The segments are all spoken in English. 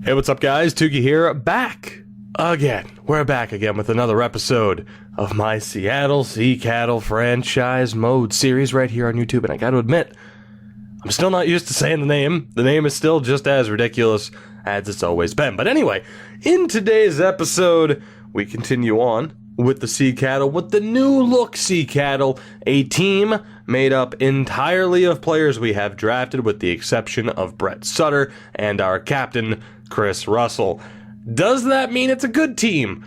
Hey, what's up, guys? Tuki here, back again. We're back again with another episode of my Seattle Sea Cattle franchise mode series right here on YouTube. And I gotta admit, I'm still not used to saying the name. The name is still just as ridiculous as it's always been. But anyway, in today's episode, we continue on with the Sea Cattle, with the new look Sea Cattle, a team made up entirely of players we have drafted with the exception of Brett Sutter and our captain, Chris Russell. Does that mean it's a good team?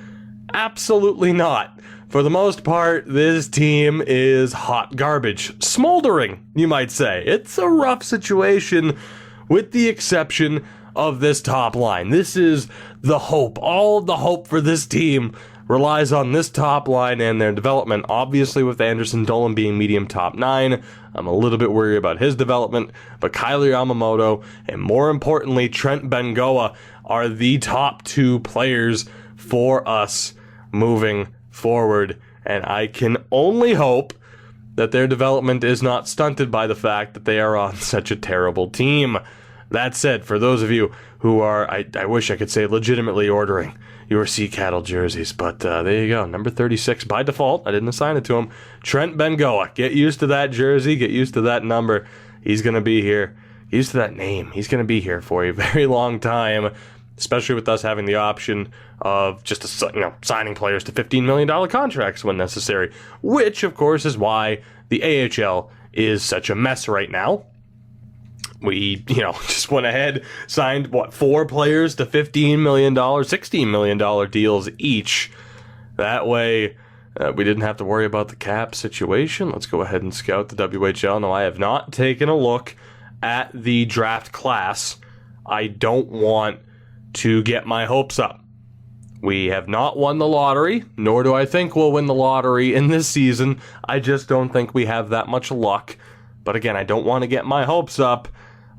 Absolutely not. For the most part, this team is hot garbage. Smoldering, you might say. It's a rough situation with the exception of this top line. This is the hope. All the hope for this team relies on this top line and their development. Obviously, with Anderson Dolan being medium top 9, I'm a little bit worried about his development. But Kyler Yamamoto and, more importantly, Trent Bengoa are the top 2 players for us moving forward. And I can only hope that their development is not stunted by the fact that they are on such a terrible team. That said, for those of you who are, I wish I could say, legitimately ordering your Sea Cattle jerseys, but there you go, number 36 by default. I didn't assign it to him. Trent Bengoa, get used to that jersey, get used to that number. He's going to be here. Get used to that name. He's going to be here for a very long time, especially with us having the option of just signing players to $15 million contracts when necessary, which, of course, is why the AHL is such a mess right now. We, just went ahead, signed, 4 players to $15 million, $16 million deals each. That way, we didn't have to worry about the cap situation. Let's go ahead and scout the WHL. No, I have not taken a look at the draft class. I don't want to get my hopes up. We have not won the lottery, nor do I think we'll win the lottery in this season. I just don't think we have that much luck. But again, I don't want to get my hopes up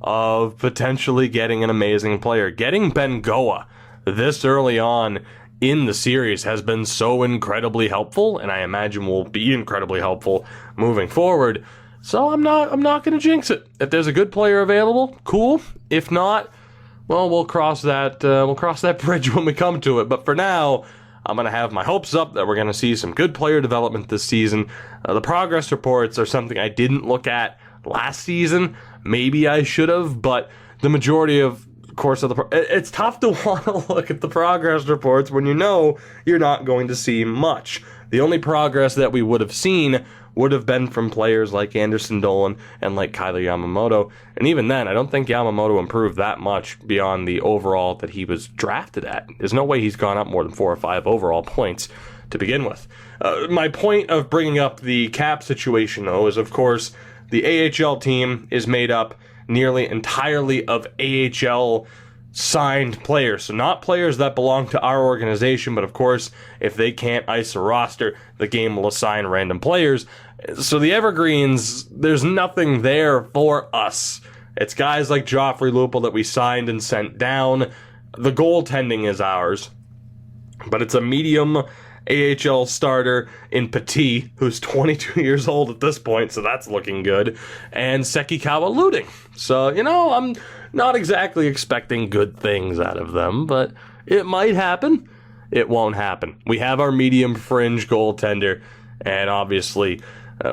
of potentially getting an amazing player. Getting Bengoa this early on in the series has been so incredibly helpful, and I imagine will be incredibly helpful moving forward. So I'm not going to jinx it. If there's a good player available, cool. If not, well, we'll cross that bridge when we come to it. But for now, I'm going to have my hopes up that we're going to see some good player development this season. The progress reports are something I didn't look at last season. Maybe I should have, but the majority of course of it's tough to want to look at the progress reports when you know you're not going to see much. The only progress that we would have seen would have been from players like Anderson Dolan and like Kyler Yamamoto, and even then, I don't think Yamamoto improved that much beyond the overall that he was drafted at. There's no way he's gone up more than 4 or 5 overall points to begin with. My point of bringing up the cap situation, though, is of course the AHL team is made up nearly entirely of AHL signed players. So not players that belong to our organization, but of course, if they can't ice a roster, the game will assign random players. So the Evergreens, there's nothing there for us. It's guys like Joffrey Lupul that we signed and sent down. The goaltending is ours, but it's a medium AHL starter in Petit, who's 22 years old at this point, so that's looking good, and Sekikawa Looting. So, I'm not exactly expecting good things out of them, but it might happen. It won't happen. We have our medium fringe goaltender, and obviously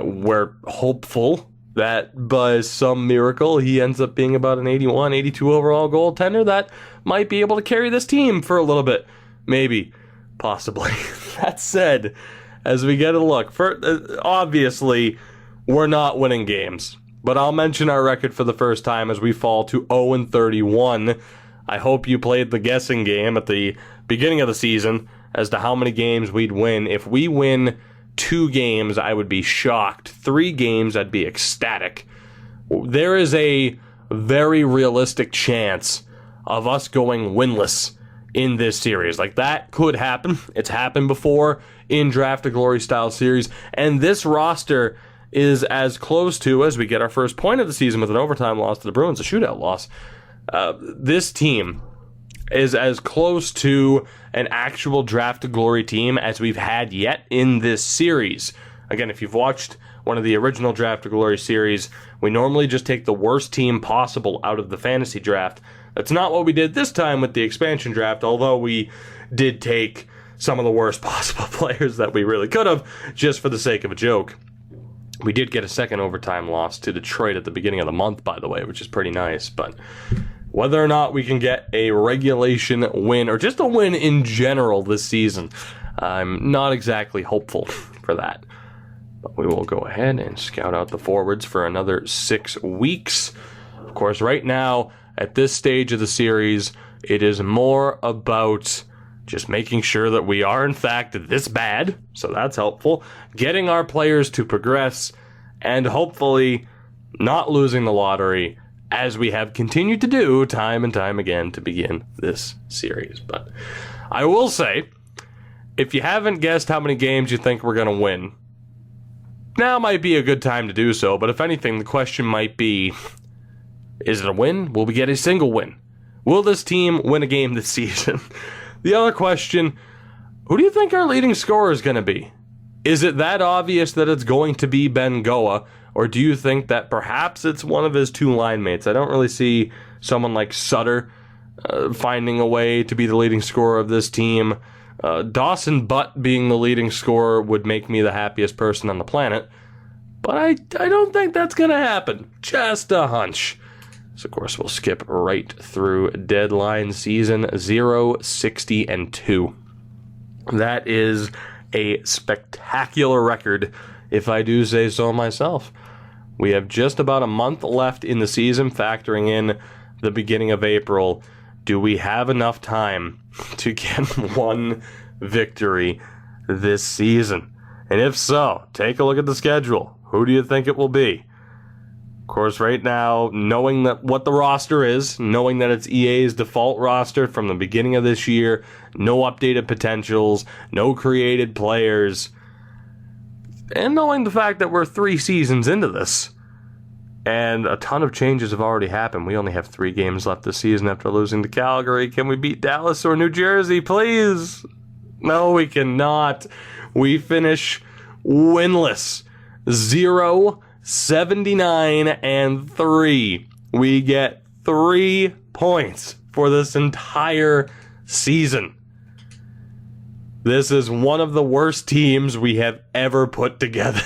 we're hopeful that by some miracle he ends up being about an 81, 82 overall goaltender that might be able to carry this team for a little bit. Maybe. Possibly. That said, as we get a look, obviously, we're not winning games. But I'll mention our record for the first time as we fall to 0-31. I hope you played the guessing game at the beginning of the season as to how many games we'd win. If we win 2 games, I would be shocked. 3 games, I'd be ecstatic. There is a very realistic chance of us going winless in this series. Like, that could happen. It's happened before in Draft to Glory style series, and this roster is as close to, as we get our first point of the season with an overtime loss to the Bruins, a shootout loss. This team is as close to an actual Draft to Glory team as we've had yet in this series. Again, if you've watched one of the original Draft to Glory series, we normally just take the worst team possible out of the fantasy draft. That's not what we did this time with the expansion draft, although we did take some of the worst possible players that we really could have, just for the sake of a joke. We did get a second overtime loss to Detroit at the beginning of the month, by the way, which is pretty nice. But whether or not we can get a regulation win, or just a win in general this season, I'm not exactly hopeful for that. But we will go ahead and scout out the forwards for another 6 weeks. Of course, right now, at this stage of the series, it is more about just making sure that we are, in fact, this bad, so that's helpful, getting our players to progress, and hopefully not losing the lottery, as we have continued to do time and time again to begin this series. But I will say, if you haven't guessed how many games you think we're going to win, now might be a good time to do so, but if anything, the question might be, is it a win? Will we get a single win? Will this team win a game this season? The other question, who do you think our leading scorer is going to be? Is it that obvious that it's going to be Bengoa, or do you think that perhaps it's one of his 2 line mates? I don't really see someone like Sutter finding a way to be the leading scorer of this team. Dawson Butt being the leading scorer would make me the happiest person on the planet, but I don't think that's going to happen. Just a hunch. So, of course, we'll skip right through deadline season 0, 60, and 2. That is a spectacular record, if I do say so myself. We have just about a month left in the season, factoring in the beginning of April. Do we have enough time to get 1 victory this season? And if so, take a look at the schedule. Who do you think it will be? Of course, right now, knowing that what the roster is, knowing that it's EA's default roster from the beginning of this year, no updated potentials, no created players, and knowing the fact that we're 3 seasons into this, and a ton of changes have already happened. We only have 3 games left this season after losing to Calgary. Can we beat Dallas or New Jersey, please? No, we cannot. We finish winless. 0, 79, and 3. We get 3 points for this entire season. This is one of the worst teams we have ever put together,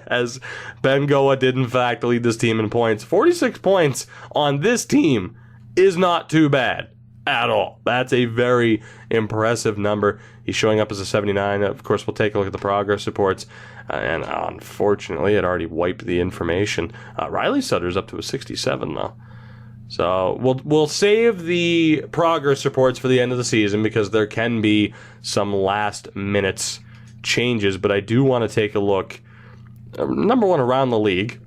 as Bengoa did in fact lead this team in points. 46 points on this team is not too bad at all. That's a very impressive number. He's showing up as a 79. Of course, we'll take a look at the progress reports. And unfortunately, it already wiped the information. Riley Sutter's up to a 67, though. So we'll save the progress reports for the end of the season, because there can be some last minutes changes. But I do want to take a look, number one, around the league,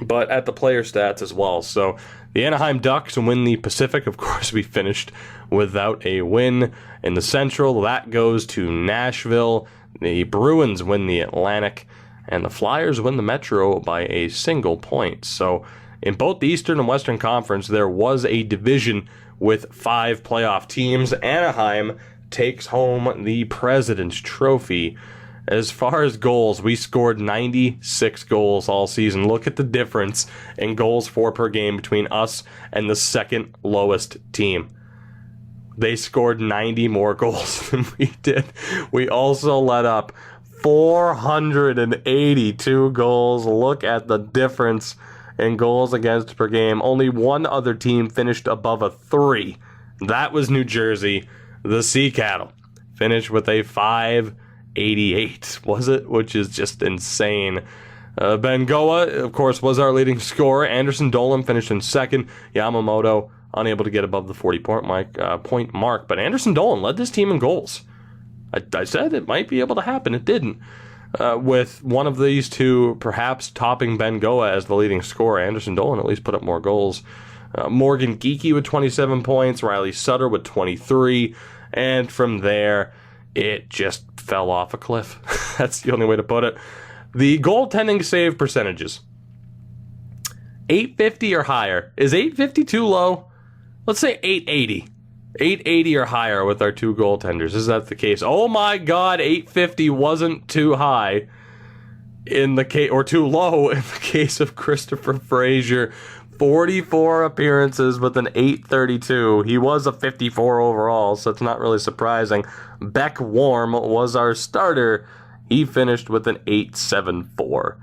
but at the player stats as well. So the Anaheim Ducks win the Pacific. Of course, we finished without a win. In the Central, that goes to Nashville. The Bruins win the Atlantic, and the Flyers win the Metro by a single point. So in both the Eastern and Western Conference, there was a division with 5 playoff teams. Anaheim takes home the President's Trophy. As far as goals, we scored 96 goals all season. Look at the difference in goals for per game between us and the second lowest team. They scored 90 more goals than we did. We also let up 482 goals. Look at the difference in goals against per game. Only one other team finished above a 3. That was New Jersey. The Sea Cattle finished with a 588, was it? Which is just insane. Bengoa, of course, was our leading scorer. Anderson Dolan finished in second. Yamamoto unable to get above the 40-point mark. But Anderson Dolan led this team in goals. I said it might be able to happen. It didn't. With one of these two perhaps topping Bengoa as the leading scorer, Anderson Dolan at least put up more goals. Morgan Geekie with 27 points, Riley Sutter with 23, and from there, it just fell off a cliff. That's the only way to put it. The goaltending save percentages. 850 or higher. Is 850 too low? Let's say 880. 880 or higher with our 2 goaltenders. Is that the case? Oh my God, 850 wasn't too high in the case, or too low in the case of Christopher Frazier. 44 appearances with an 832. He was a 54 overall, so it's not really surprising. Beck Warm was our starter. He finished with an 874.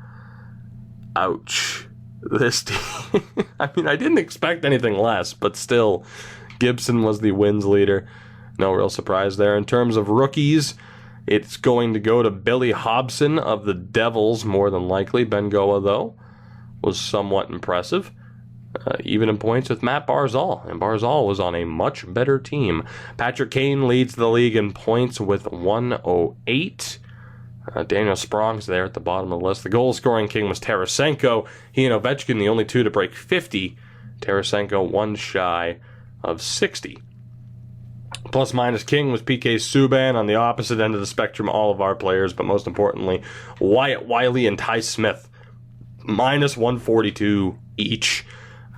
Ouch. This team. I mean, I didn't expect anything less, but still, Gibson was the wins leader. No real surprise there. In terms of rookies, it's going to go to Billy Hobson of the Devils, more than likely. Bengoa, though, was somewhat impressive. Even in points with Matt Barzal, and Barzal was on a much better team. Patrick Kane leads the league in points with 108. Daniel Sprong's there at the bottom of the list. The goal-scoring king was Tarasenko. He and Ovechkin, the only two to break 50. Tarasenko, one shy of 60. Plus-minus king was PK Subban. On the opposite end of the spectrum, all of our players, but most importantly, Wyatt Wiley and Ty Smith. Minus 142 each.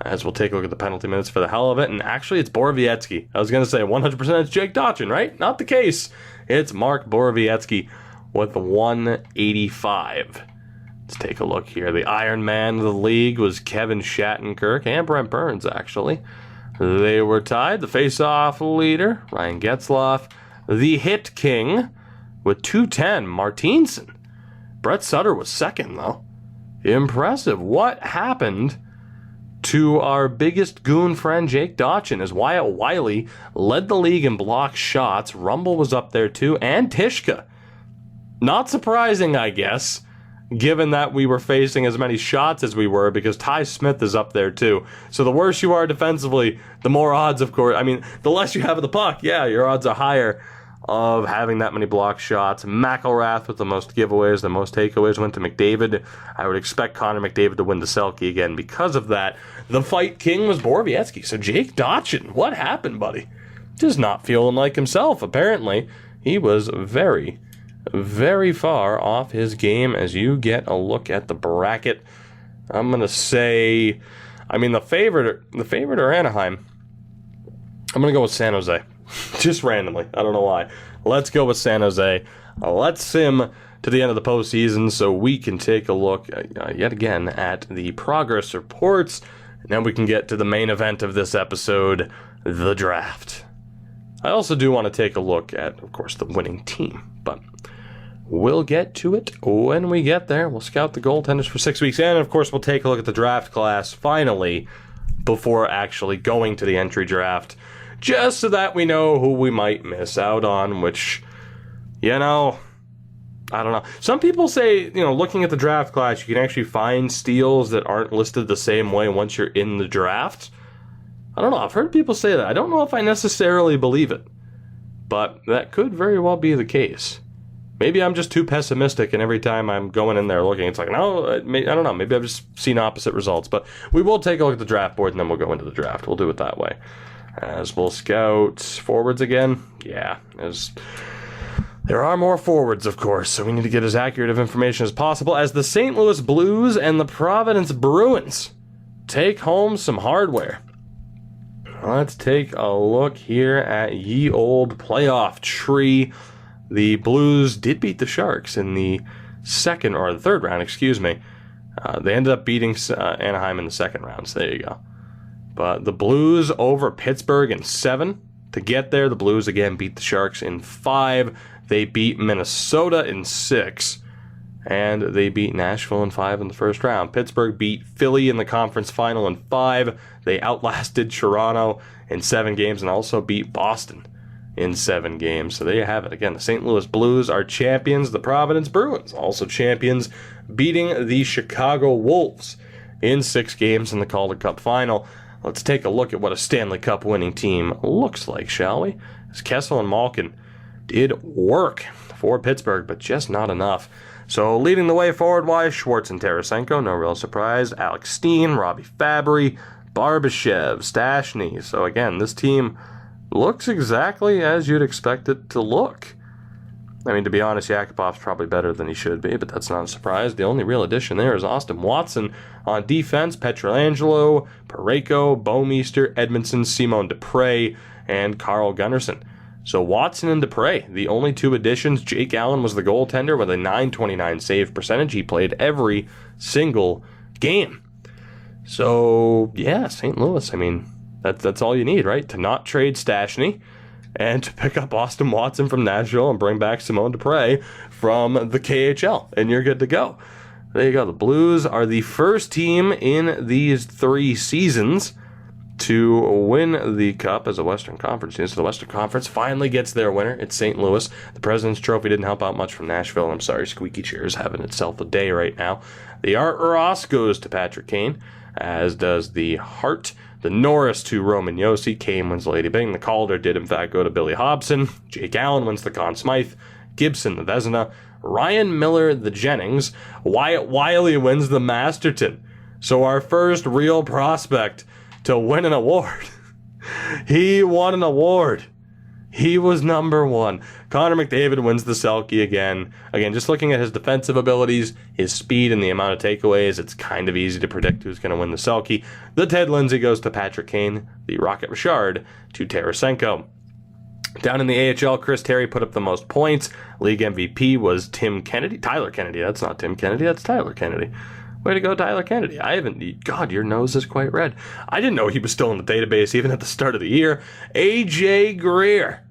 As we'll take a look at the penalty minutes for the hell of it. And actually, it's Borowiecki. I was going to say 100% it's Jake Dotchin, right? Not the case. It's Mark Borowiecki with 185. Let's take a look here. The Iron Man of the league was Kevin Shattenkirk and Brent Burns, actually. They were tied. The face-off leader, Ryan Getzlaf. The hit king with 210, Martinson. Brett Sutter was second, though. Impressive. What happened to our biggest goon friend, Jake Dotchin, as Wyatt Wiley led the league in block shots? Rumble was up there, too, and Tishka. Not surprising, I guess, given that we were facing as many shots as we were, because Ty Smith is up there, too. So the worse you are defensively, the more odds, of course. I mean, the less you have of the puck, yeah, your odds are higher of having that many block shots. McElrath with the most giveaways, the most takeaways went to McDavid. I would expect Connor McDavid to win the Selke again because of that. The fight king was Borowiecki. So Jake Dotchin, what happened, buddy? Just not feeling like himself, apparently. He was very, very far off his game as you get a look at the bracket. I'm going to say, I mean, the favorite are Anaheim. I'm going to go with San Jose. Just randomly. I don't know why. Let's go with San Jose. Let's sim to the end of the postseason so we can take a look yet again at the progress reports. And then we can get to the main event of this episode, the draft. I also do want to take a look at, of course, the winning team. But we'll get to it when we get there. We'll scout the goaltenders for 6 weeks. And, of course, we'll take a look at the draft class finally before actually going to the entry draft, just so that we know who we might miss out on, which, you know, I don't know. Some people say, you know, looking at the draft class, you can actually find steals that aren't listed the same way once you're in the draft. I don't know. I've heard people say that. I don't know if I necessarily believe it, but that could very well be the case. Maybe I'm just too pessimistic, and every time I'm going in there looking, it's like, no, I don't know. Maybe I've just seen opposite results, but we will take a look at the draft board, and then we'll go into the draft. We'll do it that way. As we'll scout forwards again. Yeah, there are more forwards, of course, so we need to get as accurate of information as possible as the St. Louis Blues and the Providence Bruins take home some hardware. Let's take a look here at ye old playoff tree. The Blues did beat the Sharks in the third round, excuse me. They ended up beating Anaheim in the second round, so there you go. But the Blues over Pittsburgh in 7. To get there, the Blues again beat the Sharks in 5. They beat Minnesota in 6. And they beat Nashville in 5 in the first round. Pittsburgh beat Philly in the conference final in 5. They outlasted Toronto in 7 games and also beat Boston in 7 games. So there you have it. Again, the St. Louis Blues are champions. The Providence Bruins also champions, beating the Chicago Wolves in 6 games in the Calder Cup final. Let's take a look at what a Stanley Cup winning team looks like, shall we? As Kessel and Malkin did work for Pittsburgh, but just not enough. So leading the way forward-wise, Schwartz and Tarasenko, no real surprise. Alex Steen, Robbie Fabry, Barbashev, Stastny. So again, this team looks exactly as you'd expect it to look. I mean, to be honest, Yakupov's probably better than he should be, but that's not a surprise. The only real addition there is Austin Watson on defense, Pietrangelo, Parayko, Bouwmeester, Edmondson, Simon Dupre, and Carl Gunnarsson. So Watson and Dupre, the only 2 additions. Jake Allen was the goaltender with a .929 save percentage. He played every single game. So, yeah, St. Louis, I mean, that's all you need, right? To not trade Stastny and to pick up Austin Watson from Nashville and bring back Simone Dupre from the KHL, and you're good to go. There you go. The Blues are the first team in these 3 seasons to win the Cup as a Western Conference team. So the Western Conference finally gets their winner. It's St. Louis. The President's Trophy didn't help out much from Nashville. I'm sorry, Squeaky Chair's having itself a day right now. The Art Ross goes to Patrick Kane, as does the Hart. The Norris to Roman Josi. Kane wins the Lady Byng. The Calder did, in fact, go to Billy Hobson. Jake Allen wins the Conn Smythe. Gibson the Vezina. Ryan Miller the Jennings. Wyatt Wiley wins the Masterton. So our first real prospect to win an award. He won an award. He was number 1. Connor McDavid wins the Selke again. Again, just looking at his defensive abilities, his speed, and the amount of takeaways, it's kind of easy to predict who's going to win the Selke. The Ted Lindsay goes to Patrick Kane. The Rocket Richard to Tarasenko. Down in the AHL, Chris Terry put up the most points. League MVP was Tyler Kennedy. That's not Tim Kennedy. That's Tyler Kennedy. Way to go, Tyler Kennedy. God, your nose is quite red. I didn't know he was still in the database even at the start of the year. AJ Greer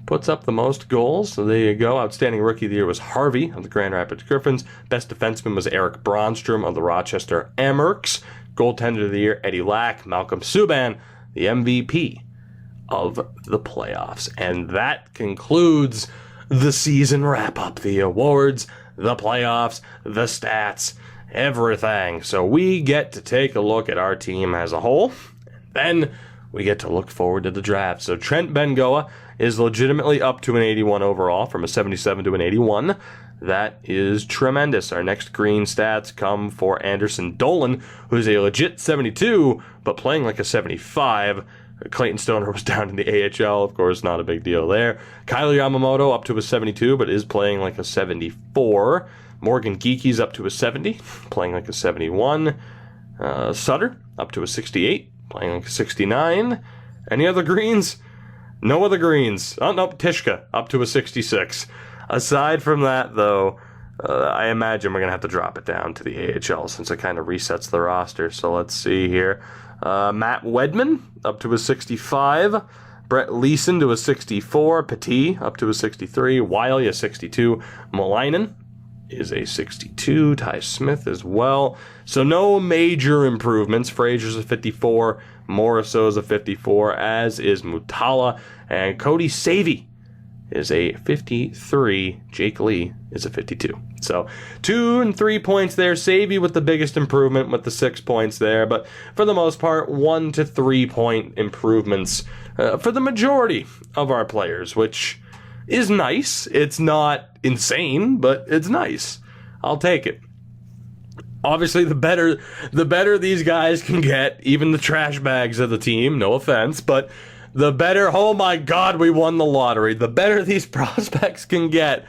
puts up the most goals. So there you go. Outstanding Rookie of the Year was Harvey of the Grand Rapids Griffins. Best defenseman was Eric Bronstrom of the Rochester Amerks. Goaltender of the Year, Eddie Lack. Malcolm Subban, the MVP of the playoffs. And that concludes the season wrap-up. The awards, the playoffs, the stats, everything. So we get to take a look at our team as a whole. Then we get to look forward to the draft. So Trent Bengoa is legitimately up to an 81 overall from a 77 to an 81. That is tremendous. Our next green stats come for Anderson Dolan, who's a legit 72, but playing like a 75. Clayton Stoner was down in the AHL, of course, not a big deal there. Kyler Yamamoto up to a 72, but is playing like a 74. Morgan Geeky's up to a 70, playing like a 71. Sutter up to a 68, playing like a 69. Any other greens? No other greens. Oh, no, Tishka up to a 66. Aside from that, though, I imagine we're going to have to drop it down to the AHL since it kind of resets the roster. So let's see here. Matt Wedman up to a 65. Brett Leeson to a 64. Petit up to a 63. Wiley a 62. Malainen is a 62. Ty Smith as well. So no major improvements. Frazier's a 54. Morisseau's a 54, as is Mutala. And Cody Savey is a 53. Jake Lee is a 52. So 2 and 3 points there. Savey with the biggest improvement with the 6 points there. But for the most part, 1 to 3 point improvements for the majority of our players, which is nice. It's not insane, but it's nice. I'll take it. Obviously, the better these guys can get, even the trash bags of the team, no offense, but the better, oh my God, we won the lottery. The better these prospects can get,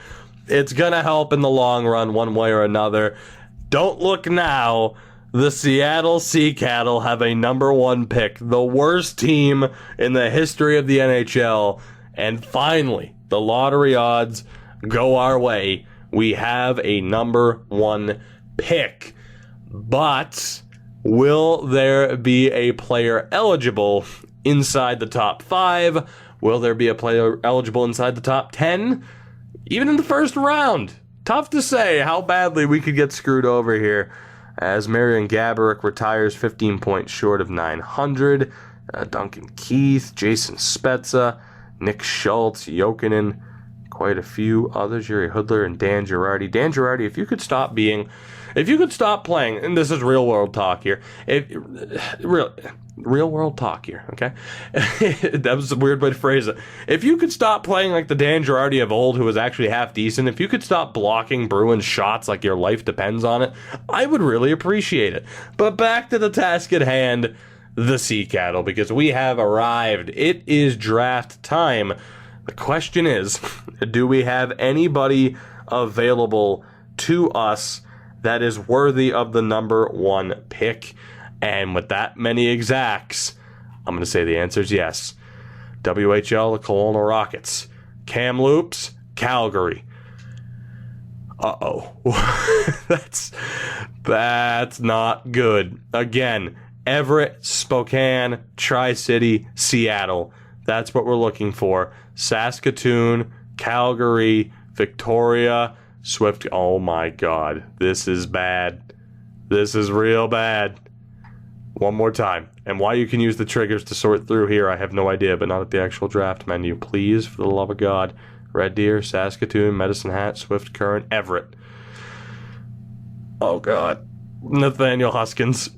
it's going to help in the long run one way or another. Don't look now. The Seattle Sea Cattle have a number 1 pick, the worst team in the history of the NHL. And finally, the lottery odds go our way. We have a number 1 pick. But will there be a player eligible inside the top 5? Will there be a player eligible inside the top 10? Even in the first round? Tough to say how badly we could get screwed over here. As Marion Gaborik retires 15 points short of 900. Duncan Keith, Jason Spezza, Nick Schultz, Jokinen, quite a few others, Yuri Hudler and Dan Girardi. Dan Girardi, if you could stop playing, and this is real world talk here, real world talk here, okay? That was a weird way to phrase it. If you could stop playing like the Dan Girardi of old, who was actually half decent, if you could stop blocking Bruins shots like your life depends on it, I would really appreciate it. But back to the task at hand, the Sea Cattle, because we have arrived. It is draft time. The question is, do we have anybody available to us that is worthy of the number 1 pick? And with that many exacts, I'm going to say the answer is yes. WHL, the Kelowna Rockets. Kamloops, Calgary. Uh-oh. That's not good. Again, Everett, Spokane, Tri-City, Seattle. That's what we're looking for. Saskatoon, Calgary, Victoria, Swift. Oh my God. This is bad. This is real bad. One more time. And why you can use the triggers to sort through here, I have no idea, but not at the actual draft menu. Please, for the love of God. Red Deer, Saskatoon, Medicine Hat, Swift Current, Everett. Oh God. Nathaniel Huskins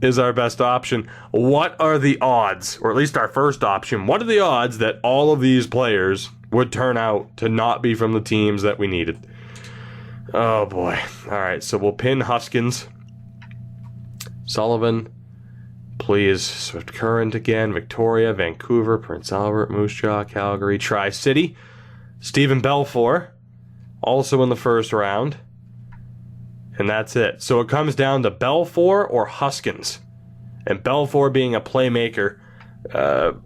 is our best option. What are the odds, or at least our first option, what are the odds that all of these players would turn out to not be from the teams that we needed? Oh boy. Alright, so we'll pin Huskins. Sullivan. Please. Swift Current again. Victoria, Vancouver, Prince Albert, Moose Jaw, Calgary, Tri-City. Stephen Belfour. Also in the first round. And that's it. So it comes down to Belfour or Huskins. And Belfour being a playmaker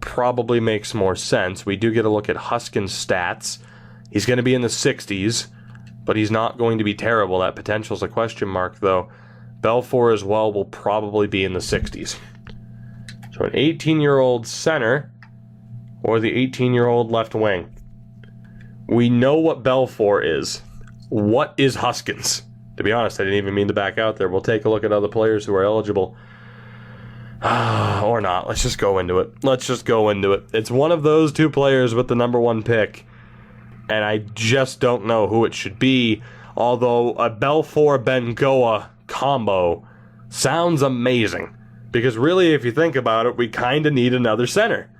probably makes more sense. We do get a look at Huskins' stats. He's going to be in the 60s, but he's not going to be terrible. That potential's a question mark, though. Belfour as well will probably be in the 60s. So an 18-year-old center or the 18-year-old left wing. We know what Belfour is. What is Huskins? To be honest, I didn't even mean to back out there. We'll take a look at other players who are eligible. Or not. Let's just go into it. It's one of those two players with the number one pick. And I just don't know who it should be. Although a Belfour-Bengoa combo sounds amazing. Because really, if you think about it, we kind of need another center.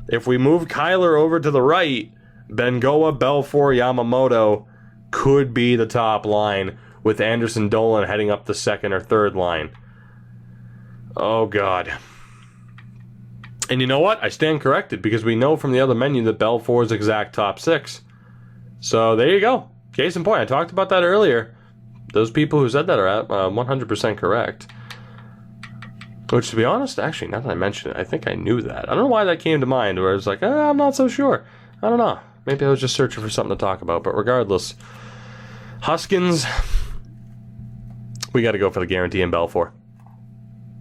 If we move Kyler over to the right, Bengoa, Belfour, Yamamoto could be the top line, with Anderson Dolan heading up the second or third line. Oh, God. And you know what? I stand corrected, because we know from the other menu that Belfour's exact top six. So there you go. Case in point, I talked about that earlier. Those people who said that are at 100% correct. Which, to be honest, actually, now that I mention it, I think I knew that. I don't know why that came to mind, where I was like, I'm not so sure. I don't know. Maybe I was just searching for something to talk about. But regardless, Huskins, we got to go for the guarantee in Belfour.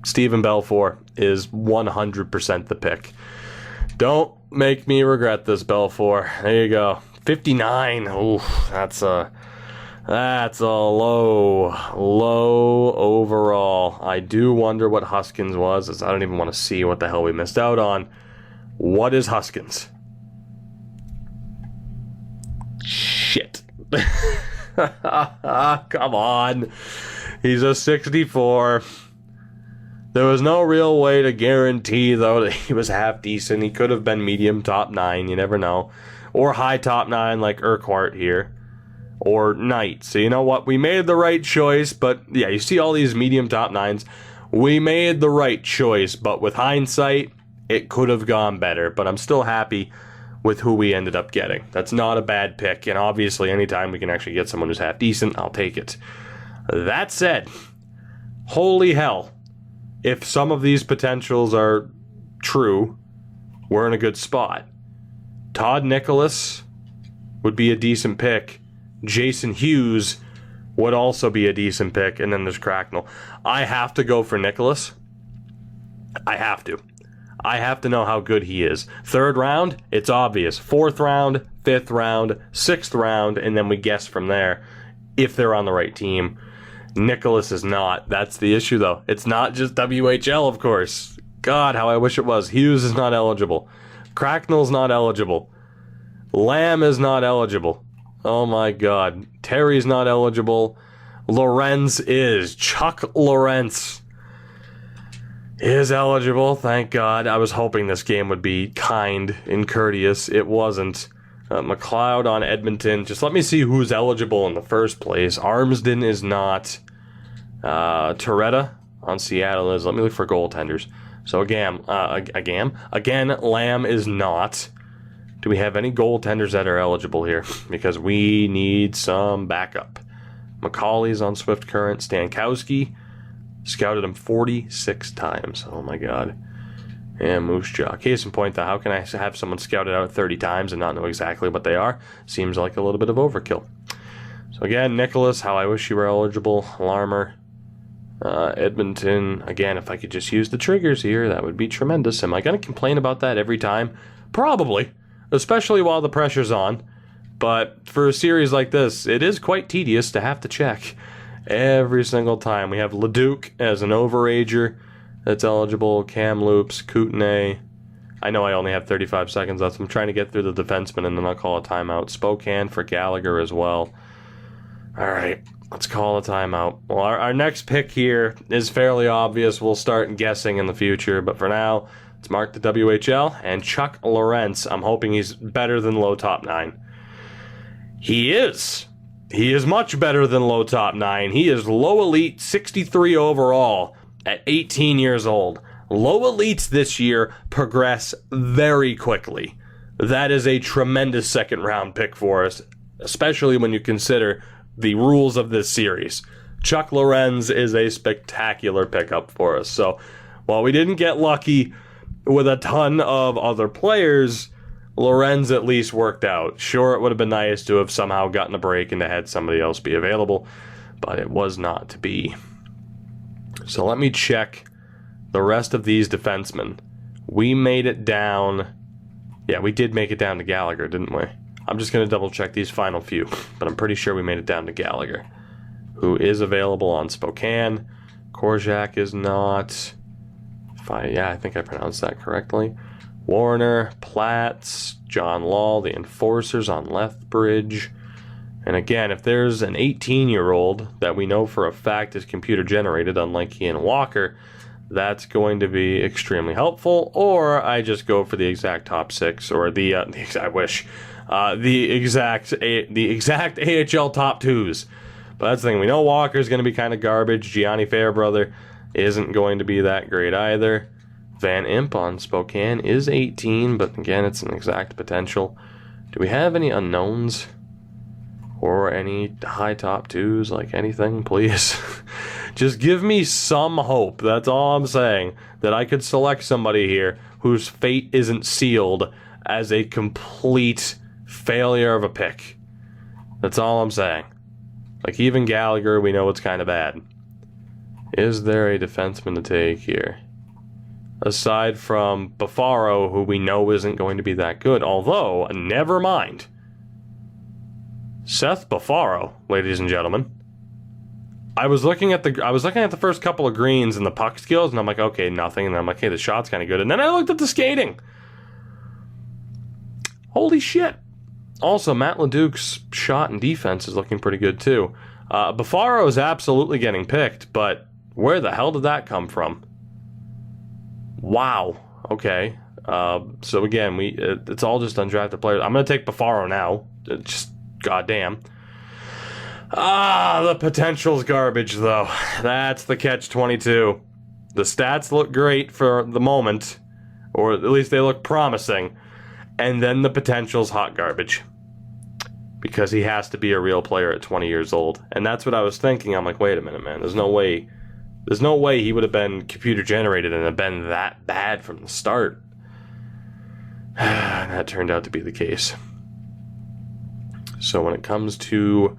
Stephen Belfour is 100% the pick. Don't make me regret this, Belfour. There you go. 59. Ooh, that's a low overall. I do wonder what Huskins was, as I don't even want to see what the hell we missed out on. What is Huskins? Shit. Come on. He's a 64. There was no real way to guarantee, though, that he was half decent. He could have been medium top 9, you never know. Or high top 9 like Urquhart here. Or Knight. So you know what? We made the right choice, but yeah, you see all these medium top 9s. We made the right choice, but with hindsight, it could have gone better. But I'm still happy with who we ended up getting. That's not a bad pick, and obviously anytime we can actually get someone who's half decent, I'll take it. That said, holy hell, if some of these potentials are true, we're in a good spot. Todd Nicholas would be a decent pick. Jason Hughes would also be a decent pick, and then there's Cracknell. I have to go for Nicholas. I have to. I have to know how good he is. Third round, it's obvious. Fourth round, fifth round, sixth round, and then we guess from there if they're on the right team. Nicholas is not. That's the issue, though. It's not just WHL, of course. God, how I wish it was. Hughes is not eligible. Cracknell's not eligible. Lamb is not eligible. Oh my God. Terry's not eligible. Lorenz is. Chuck Lorenz is eligible, thank God. I was hoping this game would be kind and courteous. It wasn't. McLeod on Edmonton. Just let me see who's eligible in the first place. Armsden is not. Toretta on Seattle is. Let me look for goaltenders. So again, Lamb is not. Do we have any goaltenders that are eligible here? Because we need some backup. McCauley's on Swift Current. Stankowski. Scouted him 46 times. Oh my God. And Moose Jaw. Case in point, though, how can I have someone scouted out 30 times and not know exactly what they are? Seems like a little bit of overkill. So again, Nicholas, how I wish you were eligible. Larmer. Edmonton, again, if I could just use the triggers here, that would be tremendous. Am I going to complain about that every time? Probably, especially while the pressure's on. But for a series like this, it is quite tedious to have to check every single time. We have Leduc as an overager that's eligible, Kamloops, Kootenay. I know I only have 35 seconds left. I'm trying to get through the defenseman, and then I'll call a timeout. Spokane for Gallagher as well. All right, let's call a timeout. Well, our next pick here is fairly obvious. We'll start guessing in the future, but for now, let's mark the WHL. And Chuck Lorentz, I'm hoping he's better than low top 9. He is. He is much better than low top 9. He is low elite, 63 overall at 18 years old. Low elites this year progress very quickly. That is a tremendous second round pick for us, especially when you consider the rules of this series. Chuck Lorenz is a spectacular pickup for us. So while we didn't get lucky with a ton of other players, Lorenz at least worked out. Sure, it would have been nice to have somehow gotten a break and to had somebody else be available, but it was not to be. So let me check the rest of these defensemen. We made it down. Yeah, we did make it down to Gallagher, didn't we? I'm just going to double check these final few, but I'm pretty sure we made it down to Gallagher, who is available on Spokane. Korczak is not. I think I pronounced that correctly. Warner, Platts, John Law, the Enforcers on Lethbridge. And again, if there's an 18-year-old that we know for a fact is computer-generated, unlike Ian Walker, that's going to be extremely helpful. Or I just go for the exact top 6, or the exact AHL top 2s. But that's the thing. We know Walker's going to be kind of garbage. Gianni Fairbrother isn't going to be that great either. Van Imp on Spokane is 18, but again, it's an exact potential. Do we have any unknowns? Or any high top 2s? Like anything, please? Just give me some hope. That's all I'm saying. That I could select somebody here whose fate isn't sealed as a complete failure of a pick. That's all I'm saying. Like, even Gallagher, we know it's kind of bad. Is there a defenseman to take here? Aside from Buffaro, who we know isn't going to be that good. Although, never mind. Seth Buffaro, ladies and gentlemen. I was looking at the first couple of greens and the puck skills, and I'm like, okay, nothing. And then I'm like, hey, the shot's kind of good. And then I looked at the skating. Holy shit. Also, Matt Leduc's shot and defense is looking pretty good, too. Buffaro is absolutely getting picked, but where the hell did that come from? Wow. Okay. So again, it's all just undrafted players. I'm going to take Buffaro now. Just goddamn. The potential's garbage, though. That's the catch-22. The stats look great for the moment, or at least they look promising, and then the potential's hot garbage. Because he has to be a real player at 20 years old. And that's what I was thinking. I'm like, wait a minute, man. There's no way he would have been computer-generated and have been that bad from the start. And that turned out to be the case. So when it comes to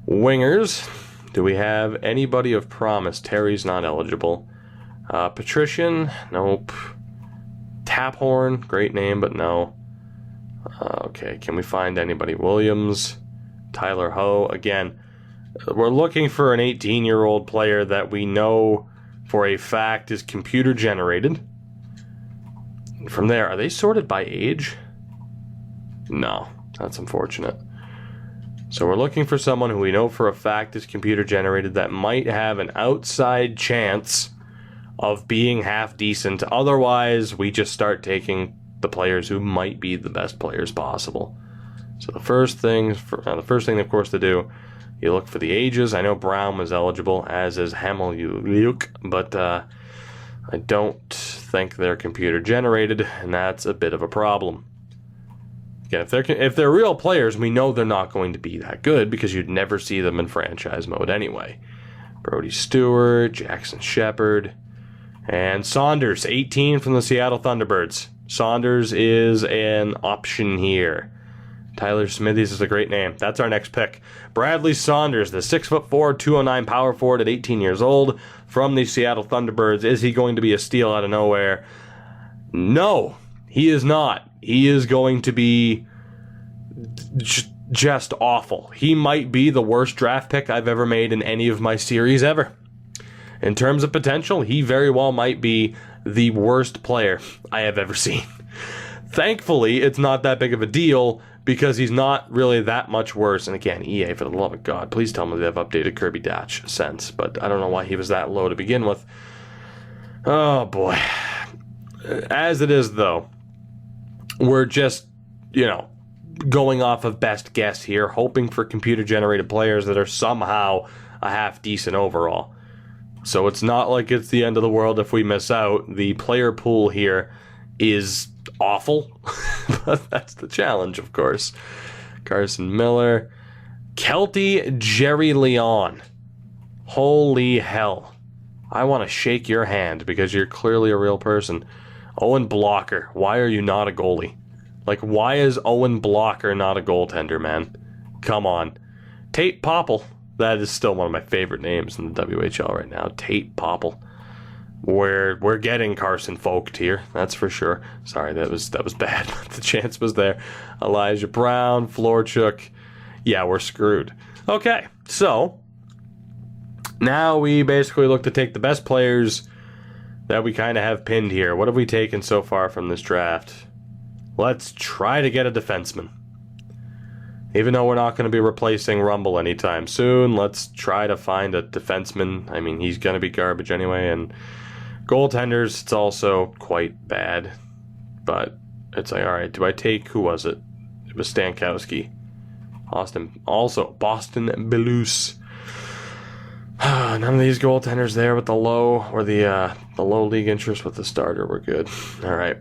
wingers, do we have anybody of promise? Terry's not eligible. Patrician? Nope. Taphorn? Great name, but no. Okay, can we find anybody? Williams? Tyler Ho? Again, we're looking for an 18-year-old player that we know for a fact is computer-generated. From there, are they sorted by age? No, that's unfortunate. So we're looking for someone who we know for a fact is computer-generated that might have an outside chance of being half decent. Otherwise, we just start taking the players who might be the best players possible. So the first thing, of course, to do, you look for the ages. I know Brown was eligible, as is Hameliuk, but I don't think they're computer-generated, and that's a bit of a problem. Again, if they're real players, we know they're not going to be that good because you'd never see them in franchise mode anyway. Brody Stewart, Jackson Shepard, and Saunders, 18 from the Seattle Thunderbirds. Saunders is an option here. Tyler Smithies is a great name. That's our next pick. Bradley Saunders, the 6'4", 209 power forward at 18 years old from the Seattle Thunderbirds. Is he going to be a steal out of nowhere? No, he is not. He is going to be just awful. He might be the worst draft pick I've ever made in any of my series ever. In terms of potential, he very well might be the worst player I have ever seen. Thankfully, it's not that big of a deal because he's not really that much worse. And again, EA, for the love of God, please tell me they have updated Kirby Datch since. But I don't know why he was that low to begin with. Oh, boy. As it is, though, we're just, going off of best guess here, hoping for computer-generated players that are somehow a half-decent overall. So it's not like it's the end of the world if we miss out. The player pool here is awful, but that's the challenge, of course. Carson Miller. Kelty Jerry Leon. Holy hell. I want to shake your hand because you're clearly a real person. Owen Blocker. Why are you not a goalie? Why is Owen Blocker not a goaltender, man? Come on. Tate Popple. That is still one of my favorite names in the WHL right now. Tate Popple. We're getting Carson Vogt here, that's for sure. Sorry, that was bad, but the chance was there. Elijah Brown, Florchuk. Yeah, we're screwed. Okay, so now we basically look to take the best players that we kind of have pinned here. What have we taken so far from this draft? Let's try to get a defenseman. Even though we're not going to be replacing Rumble anytime soon, let's try to find a defenseman. I mean, he's going to be garbage anyway, and goaltenders, it's also quite bad. But it's like, all right, do I take, who was it? It was Stankowski. Boston Belouse. None of these goaltenders there with the low, or the low league interest with the starter. We're good. All right.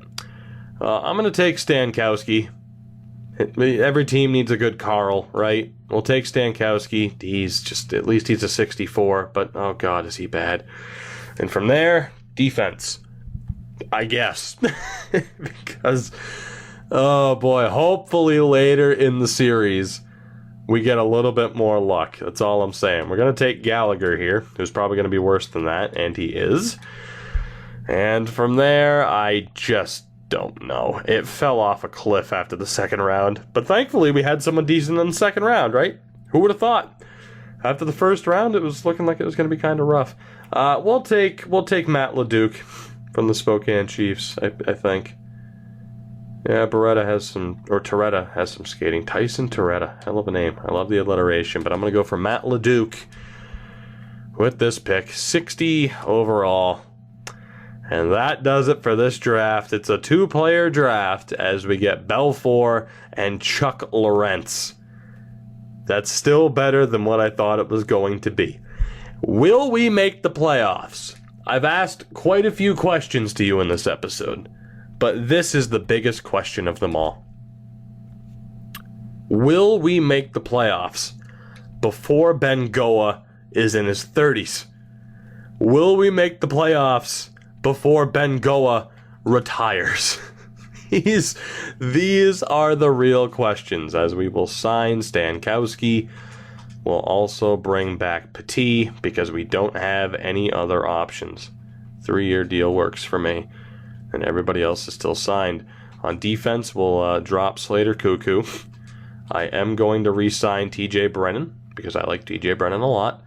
I'm going to take Stankowski. Every team needs a good Carl, right? We'll take Stankowski. At least he's a 64, but oh god, is he bad. And from there, defense. I guess. Because, oh boy, hopefully later in the series, we get a little bit more luck. That's all I'm saying. We're going to take Gallagher here, who's probably going to be worse than that, and he is. And from there, I just don't know. It fell off a cliff after the second round, but thankfully we had someone decent in the second round, right? Who would have thought? After the first round, it was looking like it was going to be kind of rough. We'll take Matt LeDuc from the Spokane Chiefs, I think. Yeah, Torretta has some skating. Tyson Torretta, hell of a name. I love the alliteration, but I'm going to go for Matt LeDuc with this pick, 60 overall. And that does it for this draft. It's a two-player draft as we get Belfour and Chuck Lorentz. That's still better than what I thought it was going to be. Will we make the playoffs? I've asked quite a few questions to you in this episode, but this is the biggest question of them all. Will we make the playoffs before Bengoa is in his 30s? Will we make the playoffs before Bengoa retires? These are the real questions, as we will sign Stankowski. We'll also bring back Petit because we don't have any other options. 3-year deal works for me, and everybody else is still signed. On defense, we'll drop Slater Cuckoo. I am going to re-sign TJ Brennan because I like TJ Brennan a lot.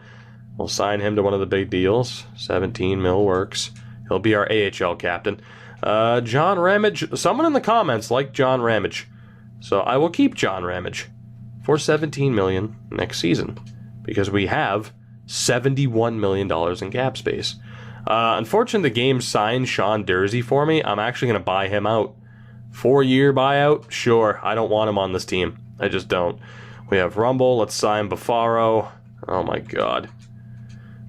We'll sign him to one of the big deals. 17 mil works. He'll be our AHL captain. John Ramage. Someone in the comments liked John Ramage. So I will keep John Ramage for $17 million next season because we have $71 million in cap space. Unfortunately, the game signed Sean Dursey for me. I'm actually going to buy him out. 4-year buyout? Sure. I don't want him on this team. I just don't. We have Rumble. Let's sign Buffaro. Oh my god.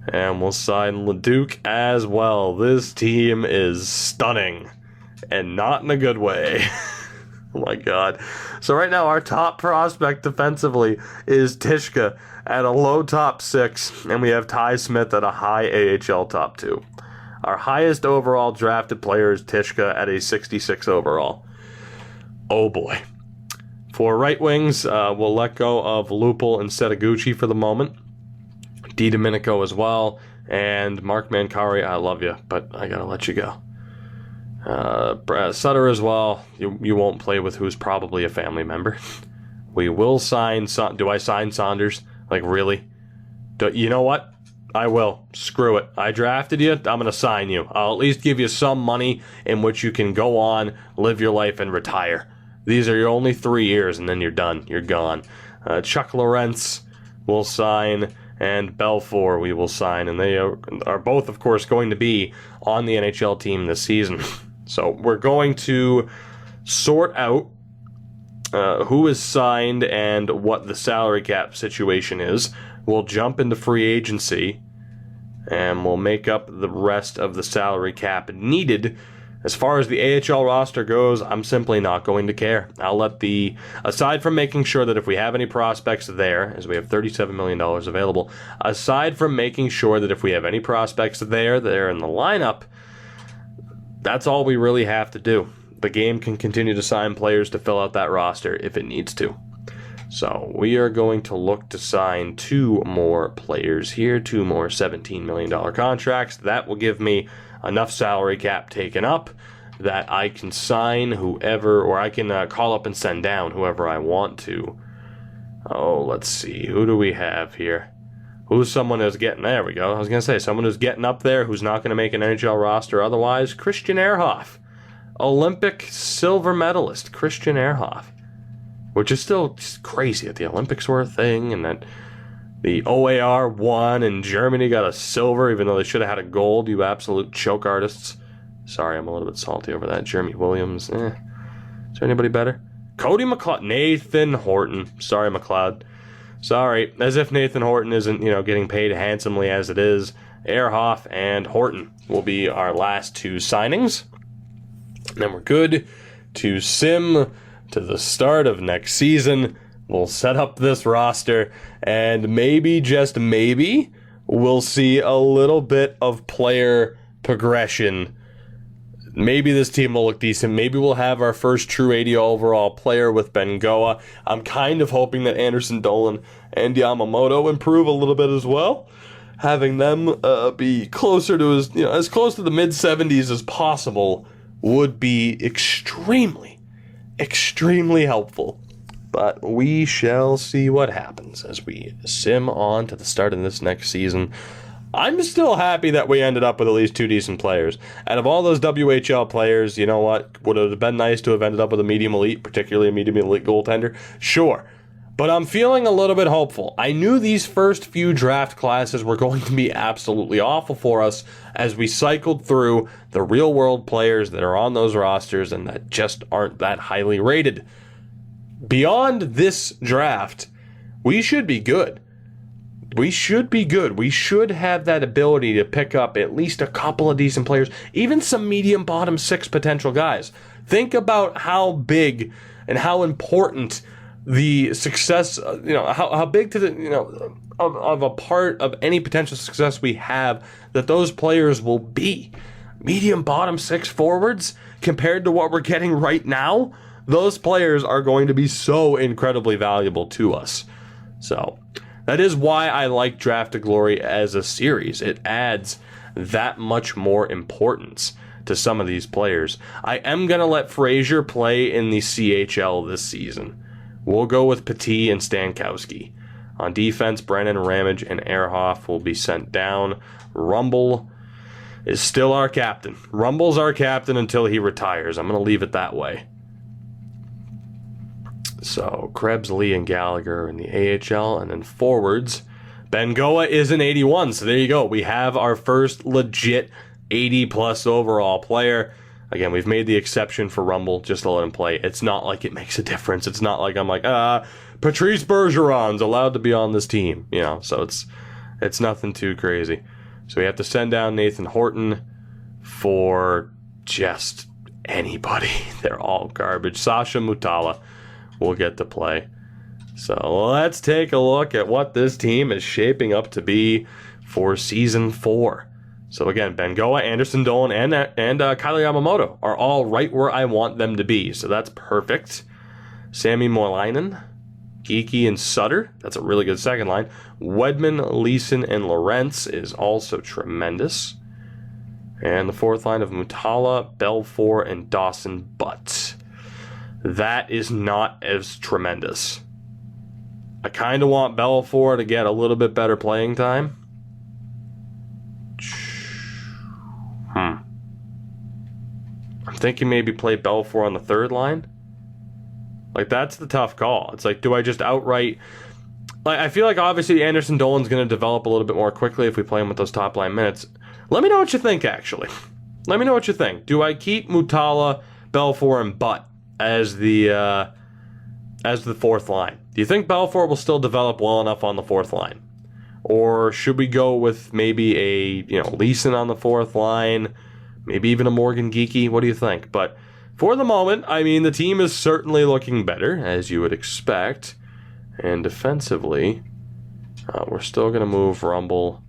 And we'll sign LeDuc as well. This team is stunning. And not in a good way. Oh my god. So right now our top prospect defensively is Tishka at a low top 6. And we have Ty Smith at a high AHL top 2. Our highest overall drafted player is Tishka at a 66 overall. Oh boy. For right wings, we'll let go of Lupul and Setaguchi for the moment. DiDomenico as well. And Mark Mancari, I love you, but I gotta let you go. Sutter as well. You won't play with who's probably a family member. We will sign... Do I sign Saunders? Like, really? You know what? I will. Screw it. I drafted you. I'm going to sign you. I'll at least give you some money in which you can go on, live your life, and retire. These are your only 3 years, and then you're done. You're gone. Chuck Lorentz will sign, and Belfour we will sign. And they are both, of course, going to be on the NHL team this season. So we're going to sort out who is signed and what the salary cap situation is. We'll jump into free agency, and we'll make up the rest of the salary cap needed. As far as the AHL roster goes, I'm simply not going to care. I'll let aside from making sure that if we have any prospects there, as we have $37 million available, aside from making sure that if we have any prospects there that are in the lineup, that's all we really have to do. The game can continue to sign players to fill out that roster if it needs to. So we are going to look to sign 2 more players here, 2 more $17 million contracts. That will give me enough salary cap taken up that I can sign whoever, or I can call up and send down whoever I want to. Oh, let's see. Who do we have here? Who's someone who's getting... There we go. I was going to say, someone who's getting up there who's not going to make an NHL roster otherwise. Christian Ehrhoff. Olympic silver medalist, Christian Ehrhoff. Which is still just crazy that the Olympics were a thing and that the OAR won and Germany got a silver even though they should have had a gold, you absolute choke artists. Sorry, I'm a little bit salty over that. Jeremy Williams. Is there anybody better? Cody McLeod. Nathan Horton. Sorry, McLeod. Sorry. As if Nathan Horton isn't, getting paid handsomely as it is. Ehrhoff and Horton will be our last 2 signings. And then we're good to sim to the start of next season. We'll set up this roster, and maybe, just maybe, we'll see a little bit of player progression. Maybe this team will look decent. Maybe we'll have our first true 80 overall player with Bengoa. I'm kind of hoping that Anderson Dolan and Yamamoto improve a little bit as well. Having them be closer to as close to the mid-70s as possible would be extremely helpful. But we shall see what happens as we sim on to the start of this next season. I'm still happy that we ended up with at least 2 decent players. Out of all those WHL players, you know what? Would it have been nice to have ended up with a medium elite, particularly a medium elite goaltender? Sure. But I'm feeling a little bit hopeful. I knew these first few draft classes were going to be absolutely awful for us as we cycled through the real-world players that are on those rosters and that just aren't that highly rated. Beyond this draft, we should be good. We should be good. We should have that ability to pick up at least a couple of decent players, even some medium bottom 6 potential guys. Think about how big and how important the success, how big to the, of a part of any potential success we have that those players will be. Medium bottom 6 forwards compared to what we're getting right now, those players are going to be so incredibly valuable to us. So that is why I like Draft to Glory as a series. It adds that much more importance to some of these players. I am going to let Frazier play in the CHL this season. We'll go with Petit and Stankowski. On defense, Brennan, Ramage, and Ehrhoff will be sent down. Rumble is still our captain. Rumble's our captain until he retires. I'm going to leave it that way. So, Krebs, Lee, and Gallagher in the AHL. And then forwards, Bengoa is an 81. So there you go. We have our first legit 80-plus overall player. Again, we've made the exception for Rumble just to let him play. It's not like it makes a difference. It's not like I'm like, Patrice Bergeron's allowed to be on this team. So it's nothing too crazy. So we have to send down Nathan Horton for just anybody. They're all garbage. Sasha Mutala will get to play. So let's take a look at what this team is shaping up to be for Season 4. So again, Bengoa, Anderson Dolan, and Kyler Yamamoto are all right where I want them to be. So that's perfect. Sammy Moilanen, Geeky, and Sutter. That's a really good second line. Wedman, Leeson, and Lorentz is also tremendous. And the fourth line of Mutala, Belfour, and Dawson Butt. That is not as tremendous. I kind of want Belfour to get a little bit better playing time. I'm thinking maybe play Belfour on the third line. Like, that's the tough call. It's like, do I just outright... Like, I feel like obviously Anderson Dolan's going to develop a little bit more quickly if we play him with those top line minutes. Let me know what you think, actually. Let me know what you think. Do I keep Mutala, Belfour, and Butt as the fourth line? Do you think Belfour will still develop well enough on the fourth line? Or should we go with maybe a, Leeson on the fourth line? Maybe even a Morgan Geeky? What do you think? But for the moment, I mean, the team is certainly looking better, as you would expect. And defensively, we're still going to move Rumble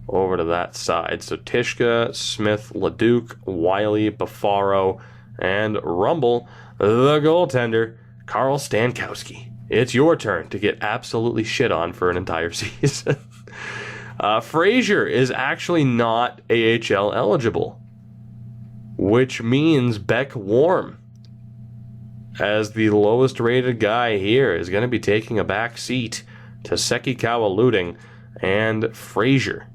over to that side. So Tishka, Smith, Leduc, Wiley, Buffaro, and Rumble, the goaltender, Carl Stankowski. It's your turn to get absolutely shit on for an entire season. Frazier is actually not AHL eligible, which means Beck Warm, as the lowest rated guy here, is going to be taking a back seat to Sekikawa Luding and Frazier.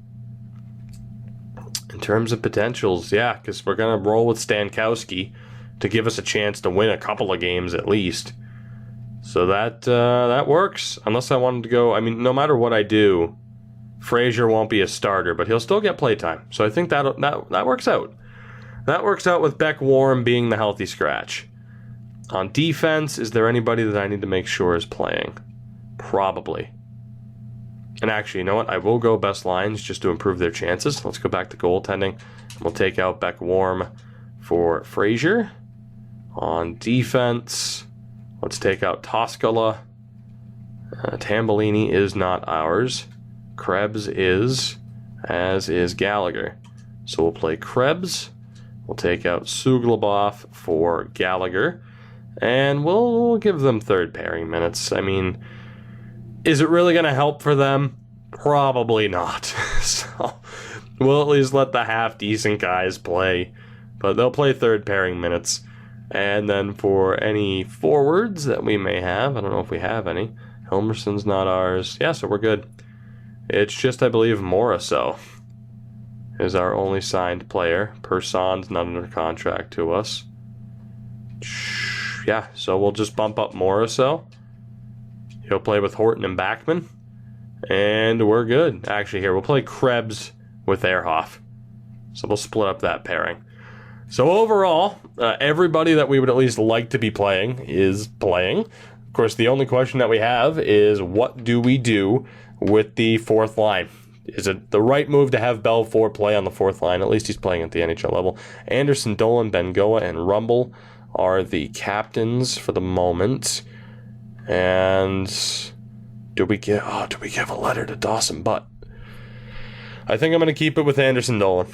In terms of potentials, yeah, because we're going to roll with Stankowski to give us a chance to win a couple of games at least. So that works. Unless I wanted to go, I mean, no matter what I do, Frazier won't be a starter, but he'll still get playtime. So I think that works out. That works out with Beck Warm being the healthy scratch. On defense, is there anybody that I need to make sure is playing? Probably. And actually, you know what? I will go best lines just to improve their chances. Let's go back to goaltending. We'll take out Beck Warm for Frazier. On defense, let's take out Toskala. Tambellini is not ours. Krebs is, as is Gallagher. So we'll play Krebs. We'll take out Suglobov for Gallagher. And we'll give them third pairing minutes. I mean, is it really going to help for them? Probably not. So we'll at least let the half-decent guys play. But they'll play third pairing minutes. And then for any forwards that we may have, I don't know if we have any. Helmerson's not ours. Yeah, so we're good. It's just, I believe, Morisseau is our only signed player. Person's not under contract to us. Yeah, so we'll just bump up Morisseau. He'll play with Horton and Backman. And we're good. Actually, here, we'll play Krebs with Ehrhoff. So we'll split up that pairing. So overall, everybody that we would at least like to be playing is playing. Of course, the only question that we have is, what do we do with the fourth line? Is it the right move to have Belfour play on the fourth line? At least he's playing at the NHL level. Anderson, Dolan, Bengoa, and Rumble are the captains for the moment. And do we give a letter to Dawson Butt? I think I'm going to keep it with Anderson Dolan.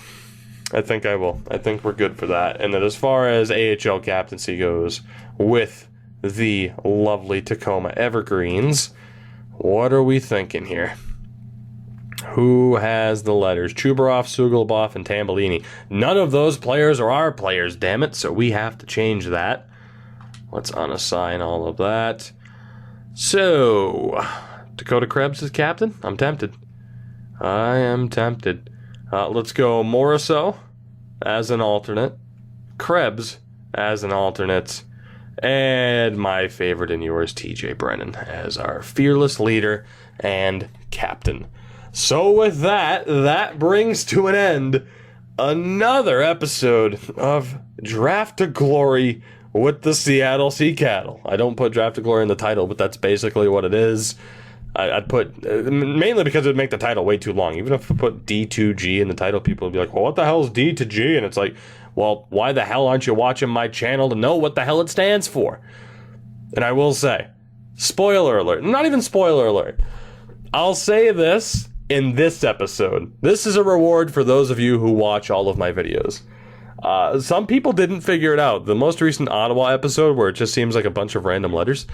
I think I will. I think we're good for that. And then as far as AHL captaincy goes, with the lovely Tacoma Evergreens, what are we thinking here? Who has the letters? Chubarov, Suglobov, and Tambellini. None of those players are our players, damn it, so we have to change that. Let's unassign all of that. So, Dakota Krebs is captain? I'm tempted. I am tempted. Let's go Morisseau as an alternate, Krebs as an alternate, and my favorite and yours, TJ Brennan, as our fearless leader and captain. So with that brings to an end another episode of Draft to Glory with the Seattle Sea Cattle. I don't put Draft to Glory in the title, but that's basically what it is. I'd put, mainly because it would make the title way too long. Even if I put D2G in the title, people would be like, well, what the hell is D2G? And it's like, well, why the hell aren't you watching my channel to know what the hell it stands for? And I will say, spoiler alert, not even spoiler alert, I'll say this in this episode. This is a reward for those of you who watch all of my videos. Some people didn't figure it out. The most recent Ottawa episode, where it just seems like a bunch of random letters,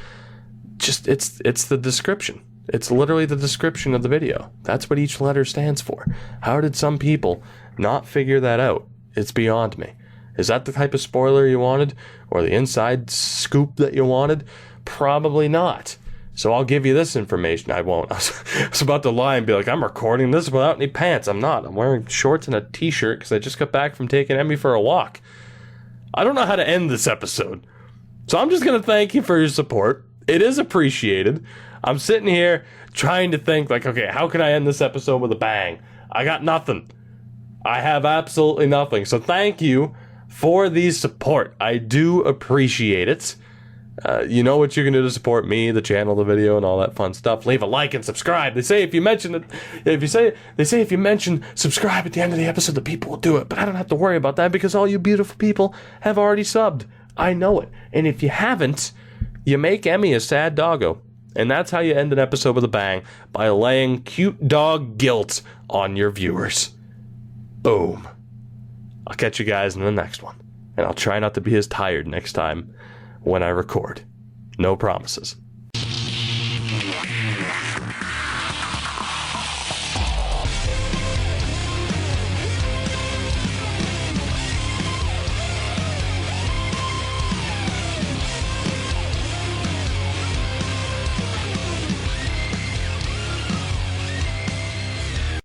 it's the description. It's literally the description of the video. That's what each letter stands for. How did some people not figure that out? It's beyond me. Is that the type of spoiler you wanted? Or the inside scoop that you wanted? Probably not. So I'll give you this information. I won't. I was about to lie and be like, I'm recording this without any pants. I'm not. I'm wearing shorts and a t-shirt because I just got back from taking Emmy for a walk. I don't know how to end this episode. So I'm just going to thank you for your support. It is appreciated. I'm sitting here trying to think like, okay, how can I end this episode with a bang? I got nothing. I have absolutely nothing. So thank you for the support. I do appreciate it. You know what you can do to support me, the channel, the video, and all that fun stuff. Leave a like and subscribe. They say if you mention subscribe at the end of the episode, the people will do it. But I don't have to worry about that because all you beautiful people have already subbed. I know it. And if you haven't, you make Emmy a sad doggo. And that's how you end an episode with a bang, by laying cute dog guilt on your viewers. Boom. I'll catch you guys in the next one. And I'll try not to be as tired next time when I record. No promises.